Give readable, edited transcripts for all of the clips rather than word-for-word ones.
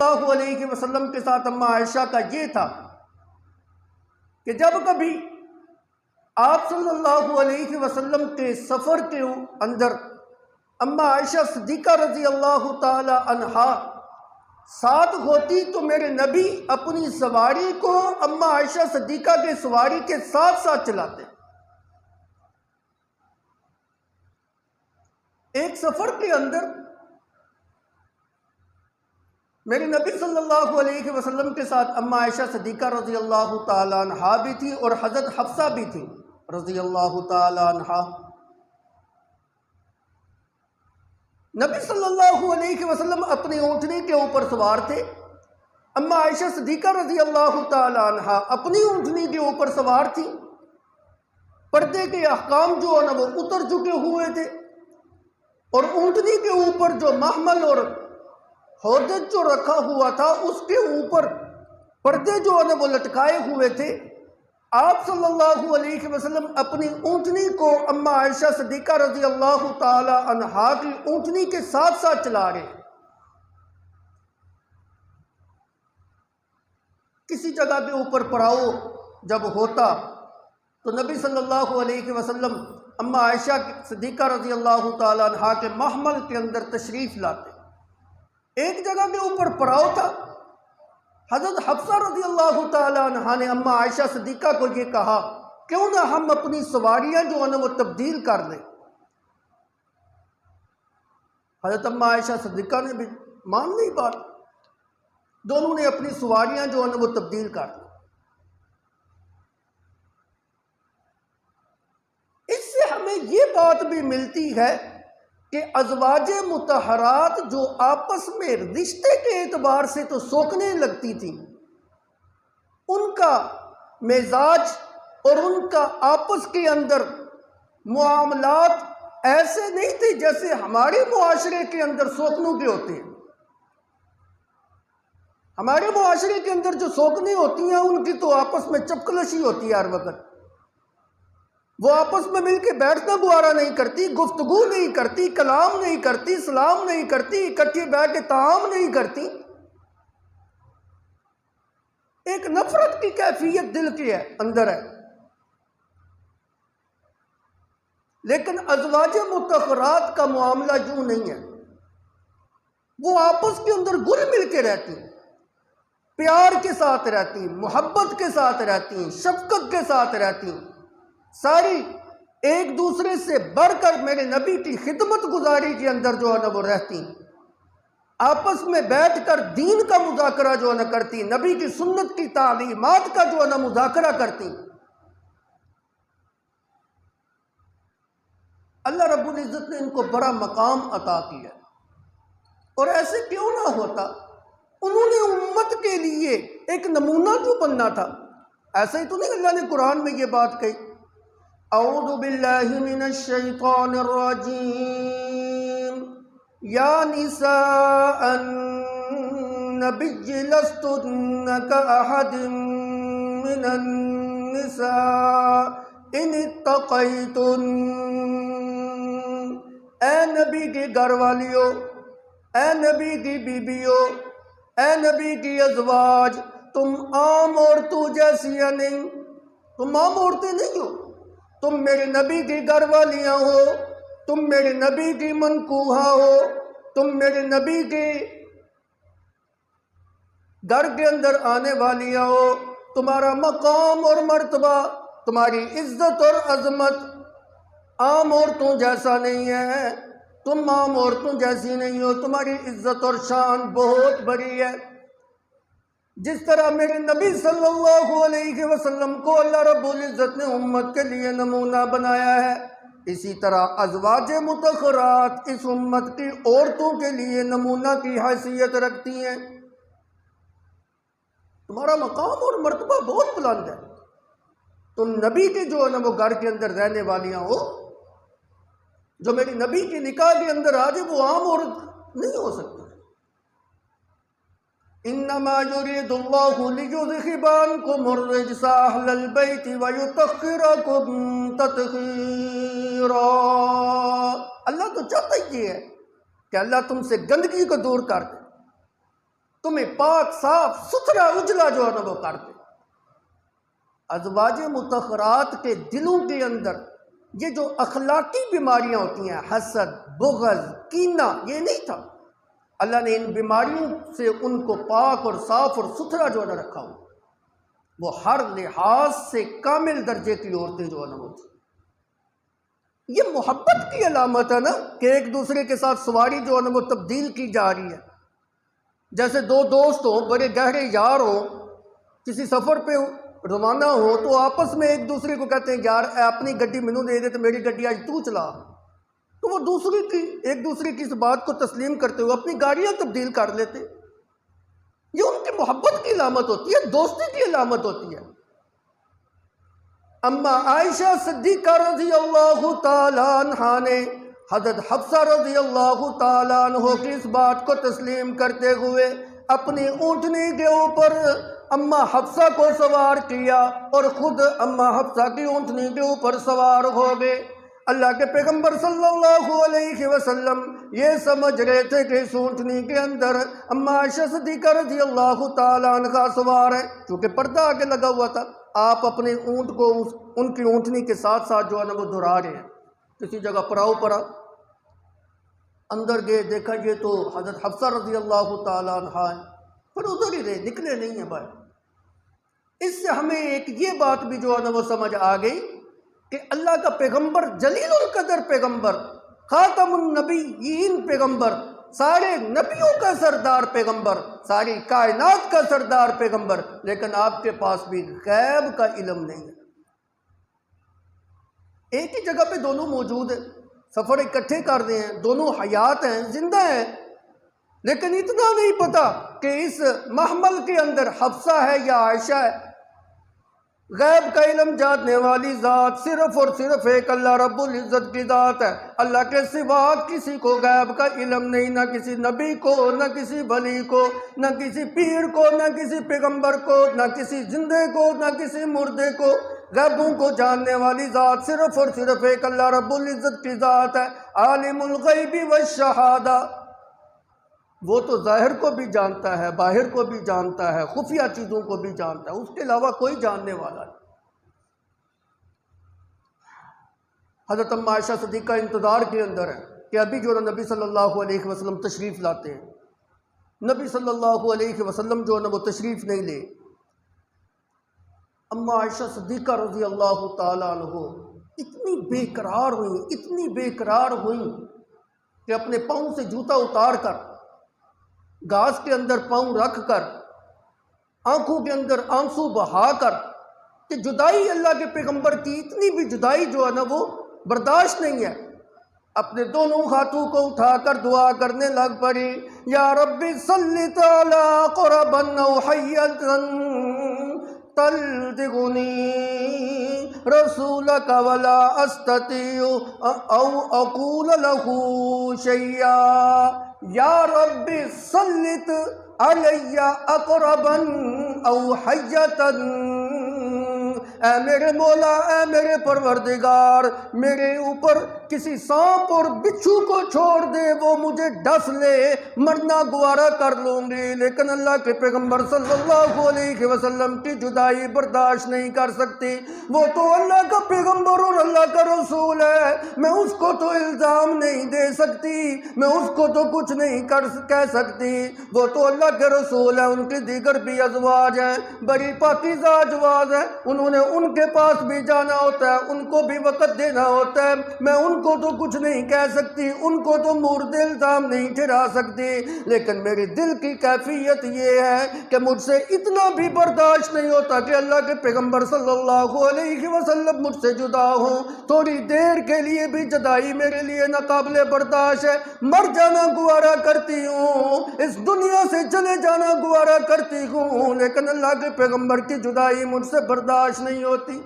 اللہ علیہ وسلم کے ساتھ اماں عائشہ کا یہ تھا کہ جب کبھی آپ صلی اللہ علیہ وسلم کے سفر کے اندر اماں عائشہ صدیقہ رضی اللہ تعالی عنہا ساتھ ہوتی تو میرے نبی اپنی سواری کو اماں عائشہ صدیقہ کے سواری کے ساتھ ساتھ چلاتے۔ ایک سفر کے اندر میرے نبی صلی اللہ علیہ وسلم کے ساتھ اماں عائشہ صدیقہ رضی اللہ تعالی عنہا بھی تھی اور حضرت حفصہ بھی تھی رضی اللہ تعالی عنہا۔ نبی صلی اللہ علیہ وسلم اپنی اونٹنی کے اوپر سوار تھے، اماں عائشہ صدیقہ رضی اللہ تعالی عنہا اپنی اونٹنی کے اوپر سوار تھی۔ پردے کے احکام جو ہے نا وہ اتر چکے ہوئے تھے، اور اونٹنی کے اوپر جو محمل اور ہودج جو رکھا ہوا تھا اس کے اوپر پردے جو ہے نا وہ لٹکائے ہوئے تھے۔ آپ صلی اللہ علیہ وسلم اپنی اونٹنی کو اماں عائشہ صدیقہ رضی اللہ تعالی عنہا کی اونٹنی کے ساتھ ساتھ چلا رہے ہیں۔ کسی جگہ کے اوپر پڑاؤ جب ہوتا تو نبی صلی اللہ علیہ وسلم اماں عائشہ صدیقہ رضی اللہ تعالی عنہا کے محمل کے اندر تشریف لاتے۔ ایک جگہ کے اوپر پڑاؤ تھا، حضرت حفصہ رضی اللہ تعالی عنہا نے اماں عائشہ صدیقہ کو یہ کہا کیوں نہ ہم اپنی سواریاں جو ہیں وہ تبدیل کر لیں۔ حضرت اماں عائشہ صدیقہ نے بھی مان لی بات، دونوں نے اپنی سواریاں جو ہیں وہ تبدیل کر لی۔ اس سے ہمیں یہ بات بھی ملتی ہے کہ ازواج مطہرات جو آپس میں رشتے کے اعتبار سے تو سوکھنے لگتی تھیں، ان کا مزاج اور ان کا آپس کے اندر معاملات ایسے نہیں تھے جیسے ہمارے معاشرے کے اندر سوکھنوں کے ہوتے ہیں۔ ہمارے معاشرے کے اندر جو سوکھنے ہوتی ہیں ان کی تو آپس میں چپکلشی ہوتی ہے ہر وقت، وہ آپس میں مل کے بیٹھنا گوارا نہیں کرتی، گفتگو نہیں کرتی، کلام نہیں کرتی، سلام نہیں کرتی، اکٹھے بیٹھ کے طعام نہیں کرتی۔ ایک نفرت کی کیفیت دل کے اندر ہے۔ لیکن ازواج مطہرات کا معاملہ یوں نہیں ہے، وہ آپس کے اندر گل مل کے رہتی، پیار کے ساتھ رہتی، محبت کے ساتھ رہتی، شفقت کے ساتھ رہتی، ساری ایک دوسرے سے بڑھ کر میرے نبی کی خدمت گزاری کے اندر جو ہے نا وہ رہتی، آپس میں بیٹھ کر دین کا مذاکرہ جو ہے نا کرتی، نبی کی سنت کی تعلیمات کا جو ہے نا مذاکرہ کرتی۔ اللہ رب العزت نے ان کو بڑا مقام عطا کیا، اور ایسے کیوں نہ ہوتا، انہوں نے امت کے لیے ایک نمونہ کیوں بننا تھا؟ ایسا ہی تو نہیں اللہ نے قرآن میں یہ بات کہی، اعوذ باللہ من الشیطان الرجیم یا نساء النبی لستن کاحد من النساء ان اتقیتن۔ اے نبی کی گھر والیو، اے نبی کی بیبیو، اے نبی کی ازواج، تم عام عورتوں جیسی نہیں، تم عام عورتیں نہیں ہو، تم میرے نبی کی گھر والیاں ہو، تم میرے نبی کی منکوحہ ہو، تم میرے نبی کے گھر کے اندر آنے والیاں ہو، تمہارا مقام اور مرتبہ، تمہاری عزت اور عظمت عام عورتوں جیسا نہیں ہے، تم عام عورتوں جیسی نہیں ہو، تمہاری عزت اور شان بہت بڑی ہے۔ جس طرح میرے نبی صلی اللہ علیہ وسلم کو اللہ رب العزت نے امت کے لیے نمونہ بنایا ہے، اسی طرح ازواج مطہرات اس امت کی عورتوں کے لیے نمونہ کی حیثیت رکھتی ہیں۔ تمہارا مقام اور مرتبہ بہت بلند ہے، تم نبی کے جو ہے نا وہ گھر کے اندر رہنے والیاں ہو، جو میری نبی کے نکاح کے اندر آ جائے وہ عام عورت نہیں ہو سکتی۔ انما یرید اللہ لیذہب عنکم الرجس اہل البیت ویطہرکم تطہیرا۔ اللہ تو چاہتا ہی یہ ہے کہ اللہ تم سے گندگی کو دور کر دے، تمہیں پاک صاف ستھرا اجلا جو ہے نا وہ کر دے۔ ازواج مطہرات کے دلوں کے اندر یہ جو اخلاقی بیماریاں ہوتی ہیں، حسد، بغض، کینہ، یہ نہیں تھا۔ اللہ نے ان بیماریوں سے ان کو پاک اور صاف اور ستھرا جو ہے نا رکھا ہو، وہ ہر لحاظ سے کامل درجے کی عورتیں جو ہے نا وہ تھی۔ یہ محبت کی علامت ہے نا کہ ایک دوسرے کے ساتھ سواری جو ہے نا وہ تبدیل کی جا رہی ہے۔ جیسے دو دوست ہوں، بڑے گہرے یار ہوں، کسی سفر پہ روانہ ہو تو آپس میں ایک دوسرے کو کہتے ہیں یار اپنی گڈی مینوں دے دے تو میری گڈی آج تو چلا، تو وہ ایک دوسرے کی اس بات کو تسلیم کرتے ہوئے اپنی گاڑیاں تبدیل کر لیتے۔ یہ ان کی محبت کی علامت ہوتی ہے، دوستی کی علامت ہوتی ہے۔ اما عائشہ صدیقہ رضی اللہ تعالیٰ عنہا نے حضرت حفصہ رضی اللہ تعالیٰ عنہ کی اس بات کو تسلیم کرتے ہوئے اپنی اونٹنی کے اوپر اما حفصہ کو سوار کیا اور خود اما حفصہ کی اونٹنی کے اوپر سوار ہو گئے۔ اللہ کے پیغمبر صلی اللہ علیہ وسلم یہ سمجھ رہے تھے کہ اس اونٹنی کے اندر اما عائشہ صدیقہ رضی اللہ تعالیٰ عنہ سوار ہے، چونکہ پردہ آگے لگا ہوا تھا۔ آپ اپنے اونٹ کو ان کی اونٹنی کے ساتھ ساتھ جو ہے نا وہ دہرا رہے ہیں۔ کسی جگہ پڑاؤ پڑا، اندر گئے، دیکھا یہ تو حضرت حفصہ رضی اللہ تعالیٰ عنہ ہے، پر ادھر ہی رہے، نکلے نہیں ہیں باہر۔ اس سے ہمیں ایک یہ بات بھی جو ہے نا وہ سمجھ آ گئی کہ اللہ کا پیغمبر، جلیل القدر پیغمبر، خاتم النبیین پیغمبر، سارے نبیوں کا سردار پیغمبر، ساری کائنات کا سردار پیغمبر، لیکن آپ کے پاس بھی غیب کا علم نہیں ہے۔ ایک ہی جگہ پہ دونوں موجود ہیں، سفر اکٹھے کر رہے ہیں، دونوں حیات ہیں، زندہ ہیں، لیکن اتنا نہیں پتا کہ اس محمل کے اندر حفصہ ہے یا عائشہ ہے۔ غیب کا علم جاننے والی ذات صرف اور صرف ایک اللہ رب العزت کی ذات ہے۔ اللہ کے سوا کسی کو غیب کا علم نہیں، نہ کسی نبی کو، نہ کسی ولی کو، نہ کسی پیر کو، نہ کسی پیغمبر کو، نہ کسی زندے کو، نہ کسی مردے کو۔ غیبوں کو جاننے والی ذات صرف اور صرف ایک اللہ رب العزت کی ذات ہے۔ عالم الغیب والشہادہ، وہ تو ظاہر کو بھی جانتا ہے، باہر کو بھی جانتا ہے، خفیہ چیزوں کو بھی جانتا ہے، اس کے علاوہ کوئی جاننے والا نہیں۔ حضرت اما عائشہ صدیقہ انتظار کے اندر ہے کہ ابھی جو نبی صلی اللہ علیہ وسلم تشریف لاتے ہیں۔ نبی صلی اللہ علیہ وسلم جو ہے نا وہ تشریف نہیں لے۔ اما عائشہ صدیقہ رضی اللہ تعالیٰ عنہ اتنی بے قرار ہوئیں، اتنی بے قرار ہوئیں کہ اپنے پاؤں سے جوتا اتار کر، گھاس کے اندر پاؤں رکھ کر، آنکھوں کے اندر آنسو بہا کر، کہ جدائی اللہ کے پیغمبر کی اتنی بھی جدائی جو ہے نا وہ برداشت نہیں ہے، اپنے دونوں ہاتھوں کو اٹھا کر دعا کرنے لگ پڑی، یا رب سلط علی قربا او حیتا تلدغنی رسولک ولا استطیع او اقول له شیئا، یا رب سلط علی اقربا او حیتا، اے میرے مولا، اے میرے پروردگار، میرے اوپر کسی سانپ اور بچھو کو چھوڑ دے، وہ مجھے ڈس لے، مرنا گوارا کر لوں گی، لیکن اللہ کے پیغمبر صلی اللہ علیہ وسلم کی جدائی برداشت نہیں کر سکتی۔ وہ تو اللہ کا پیغمبر اور اللہ کا رسول ہے، میں اس کو تو الزام نہیں دے سکتی، میں اس کو تو کچھ نہیں کہہ سکتی، وہ تو اللہ کے رسول ہے، ان کی دیگر بھی ازواج ہیں، بڑی پاکیزہ ازواج ہیں، انہوں نے ان کے پاس بھی جانا ہوتا ہے، ان کو بھی وقت دینا ہوتا ہے، میں ان کو تو کچھ نہیں کہہ سکتی، ان کو تو مورد الزام نہیں ٹھہرا سکتی، لیکن میری دل کی کیفیت یہ ہے کہ مجھ سے اتنا بھی برداشت نہیں ہوتا کہ اللہ کے پیغمبر صلی اللہ علیہ وسلم مجھ سے جدا ہوں، تھوڑی دیر کے لیے بھی جدائی میرے لیے ناقابل برداشت ہے، مر جانا گوارا کرتی ہوں، اس دنیا سے چلے جانا گوارا کرتی ہوں، لیکن اللہ کے پیغمبر کی جدائی مجھ سے برداشت نہیں ہوتی۔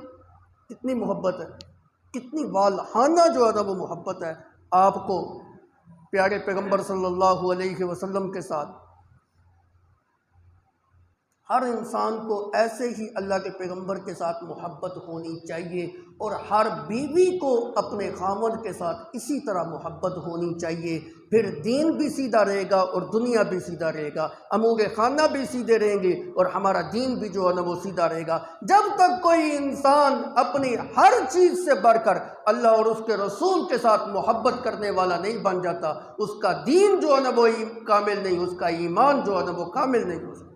کتنی محبت ہے، کتنی والہانہ جو ہے نا وہ محبت ہے آپ کو پیارے پیغمبر صلی اللہ علیہ وسلم کے ساتھ۔ ہر انسان کو ایسے ہی اللہ کے پیغمبر کے ساتھ محبت ہونی چاہیے، اور ہر بیوی کو اپنے خاوند کے ساتھ اسی طرح محبت ہونی چاہیے، پھر دین بھی سیدھا رہے گا اور دنیا بھی سیدھا رہے گا، امور خانہ بھی سیدھے رہیں گے اور ہمارا دین بھی جو ہے نا وہ سیدھا رہے گا۔ جب تک کوئی انسان اپنی ہر چیز سے بڑھ کر اللہ اور اس کے رسول کے ساتھ محبت کرنے والا نہیں بن جاتا، اس کا دین جو ہے نا وہ کامل نہیں، اس کا ایمان جو ہے نا وہ کامل نہیں ہو سکتا۔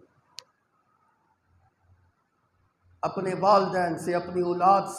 اپنے والدین سے، اپنی اولاد سے